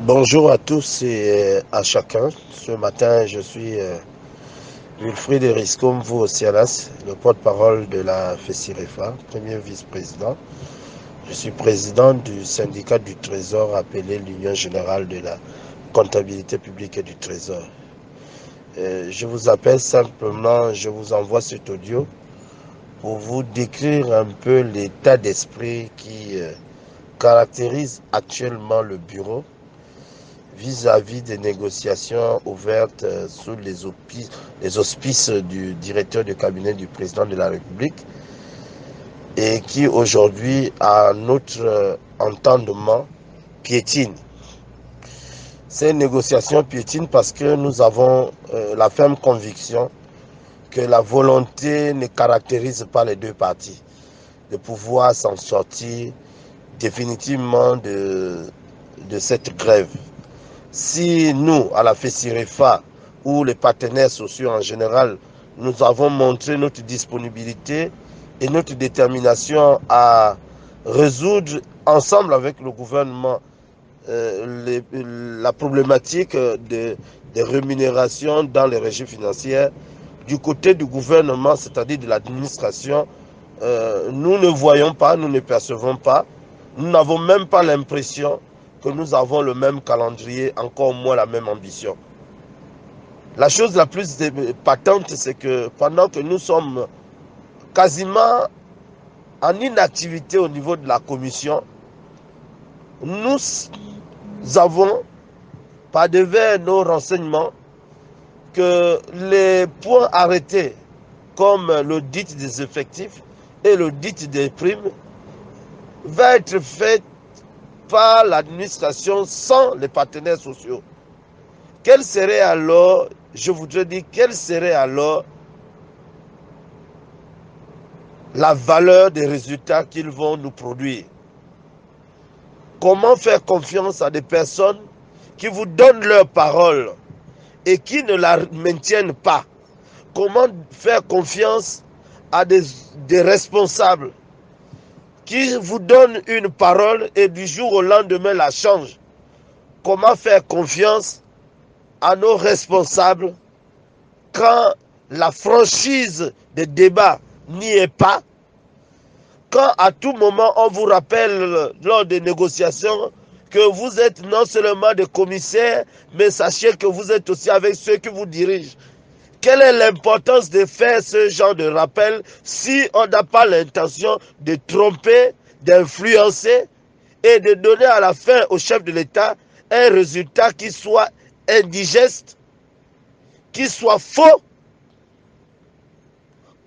Bonjour à tous et à chacun. Ce matin, je suis Wilfried Eriscomvo Ocialas, le porte-parole de la FESIREFA, premier vice-président. Je suis président du syndicat du Trésor appelé l'Union Générale de la Comptabilité Publique et du Trésor. Je vous appelle simplement, je vous envoie cet audio pour vous décrire un peu l'état d'esprit qui caractérise actuellement le bureau vis-à-vis des négociations ouvertes sous les auspices du directeur de cabinet du président de la République et qui aujourd'hui, à notre entendement, piétine. Ces négociations piétinent parce que nous avons la ferme conviction que la volonté ne caractérise pas les deux parties de pouvoir s'en sortir définitivement de cette grève. Si nous, à la FESIREFA, ou les partenaires sociaux en général, nous avons montré notre disponibilité et notre détermination à résoudre ensemble avec le gouvernement la problématique des rémunérations dans les régies financières, du côté du gouvernement, c'est-à-dire de l'administration, nous ne voyons pas, nous ne percevons pas, nous n'avons même pas l'impression que nous avons le même calendrier, encore moins la même ambition. La chose la plus patente, c'est que pendant que nous sommes quasiment en inactivité au niveau de la commission, nous avons, par devers nos renseignements, que les points arrêtés, comme l'audit des effectifs et l'audit des primes, va être fait par l'administration sans les partenaires sociaux. Quelle serait alors, je voudrais dire, quelle serait alors la valeur des résultats qu'ils vont nous produire? Comment faire confiance à des personnes qui vous donnent leur parole et qui ne la maintiennent pas? Comment faire confiance à des responsables qui vous donnent une parole et du jour au lendemain la changent? Comment faire confiance à nos responsables quand la franchise des débats n'y est pas, quand à tout moment on vous rappelle lors des négociations que vous êtes non seulement des commissaires, mais sachez que vous êtes aussi avec ceux qui vous dirigent. Quelle est l'importance de faire ce genre de rappel si on n'a pas l'intention de tromper, d'influencer et de donner à la fin au chef de l'État un résultat qui soit indigeste, qui soit faux?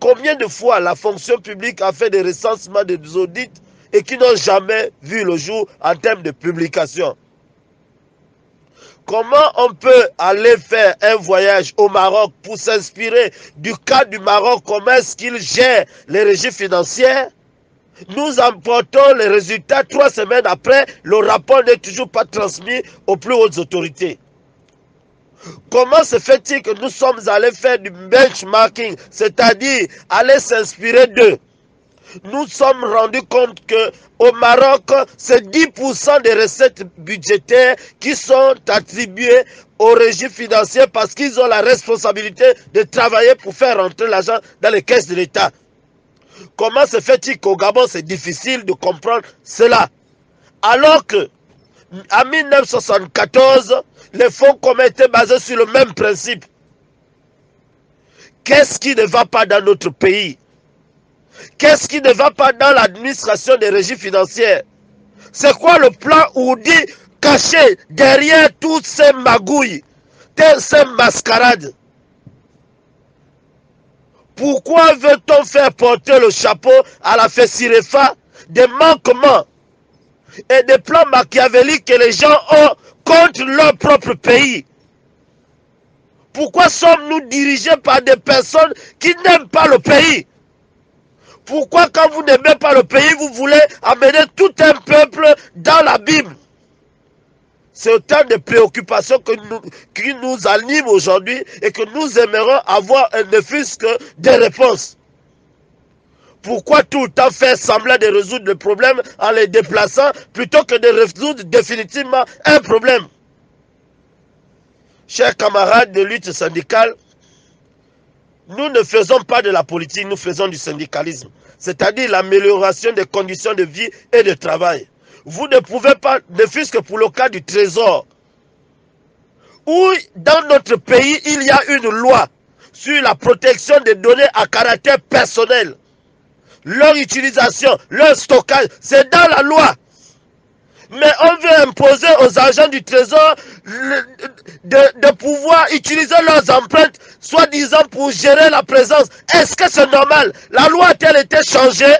Combien de fois la fonction publique a fait des recensements, des audits et qui n'ont jamais vu le jour en termes de publication? Comment on peut aller faire un voyage au Maroc pour s'inspirer du cas du Maroc, comment est-ce qu'il gère les régies financières? Nous emportons les résultats 3 semaines après, le rapport n'est toujours pas transmis aux plus hautes autorités. Comment se fait-il que nous sommes allés faire du benchmarking, c'est-à-dire aller s'inspirer d'eux? Nous sommes rendus compte qu'au Maroc, c'est 10% des recettes budgétaires qui sont attribuées aux régies financières parce qu'ils ont la responsabilité de travailler pour faire rentrer l'argent dans les caisses de l'État. Comment se fait-il qu'au Gabon, c'est difficile de comprendre cela? Alors que, en 1974, les fonds communs étaient basés sur le même principe. Qu'est-ce qui ne va pas dans notre pays? Qu'est-ce qui ne va pas dans l'administration des régies financières? C'est quoi le plan Oudi caché derrière toutes ces magouilles, ces mascarades? Pourquoi veut-on faire porter le chapeau à la FESIREFA des manquements et des plans machiavéliques que les gens ont contre leur propre pays? Pourquoi sommes-nous dirigés par des personnes qui n'aiment pas le pays? Pourquoi quand vous n'aimez pas le pays, vous voulez amener tout un peuple dans l'abîme? C'est autant de préoccupations qui nous animent aujourd'hui et que nous aimerions avoir ne fût-ce que des réponses. Pourquoi tout le temps faire semblant de résoudre le problème en les déplaçant plutôt que de résoudre définitivement un problème? Chers camarades de lutte syndicale, nous ne faisons pas de la politique, nous faisons du syndicalisme, c'est-à-dire l'amélioration des conditions de vie et de travail. Vous ne pouvez pas, ne fût-ce que pour le cas du Trésor, où dans notre pays, il y a une loi sur la protection des données à caractère personnel. Leur utilisation, leur stockage, c'est dans la loi. Mais on veut imposer aux agents du Trésor de pouvoir utiliser leurs empreintes, soi-disant pour gérer la présence. Est-ce que c'est normal? La loi a-t-elle été changée?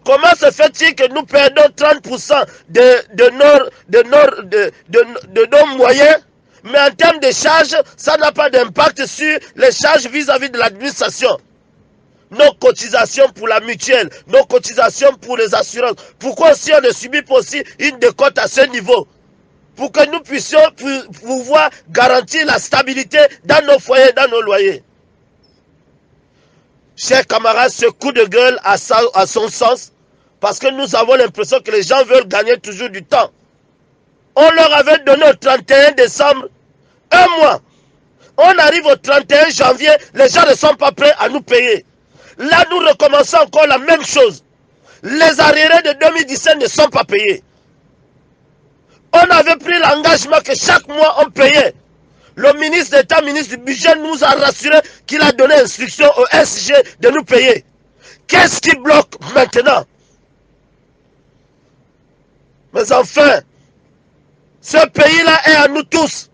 Comment se fait-il que nous perdons 30% de nos moyens, mais en termes de charges, ça n'a pas d'impact sur les charges vis-à-vis de l'administration? Nos cotisations pour la mutuelle, nos cotisations pour les assurances. Pourquoi si on ne subit pas aussi une décote à ce niveau? Pour que nous puissions pouvoir garantir la stabilité dans nos foyers, dans nos loyers. Chers camarades, ce coup de gueule a son sens, parce que nous avons l'impression que les gens veulent gagner toujours du temps. On leur avait donné au 31 décembre un mois. On arrive au 31 janvier, les gens ne sont pas prêts à nous payer. Là, nous recommençons encore la même chose. Les arriérés de 2017 ne sont pas payés. On avait pris l'engagement que chaque mois on payait. Le ministre d'État, ministre du Budget, nous a rassuré qu'il a donné instruction au SG de nous payer. Qu'est-ce qui bloque maintenant? Mais enfin, ce pays-là est à nous tous.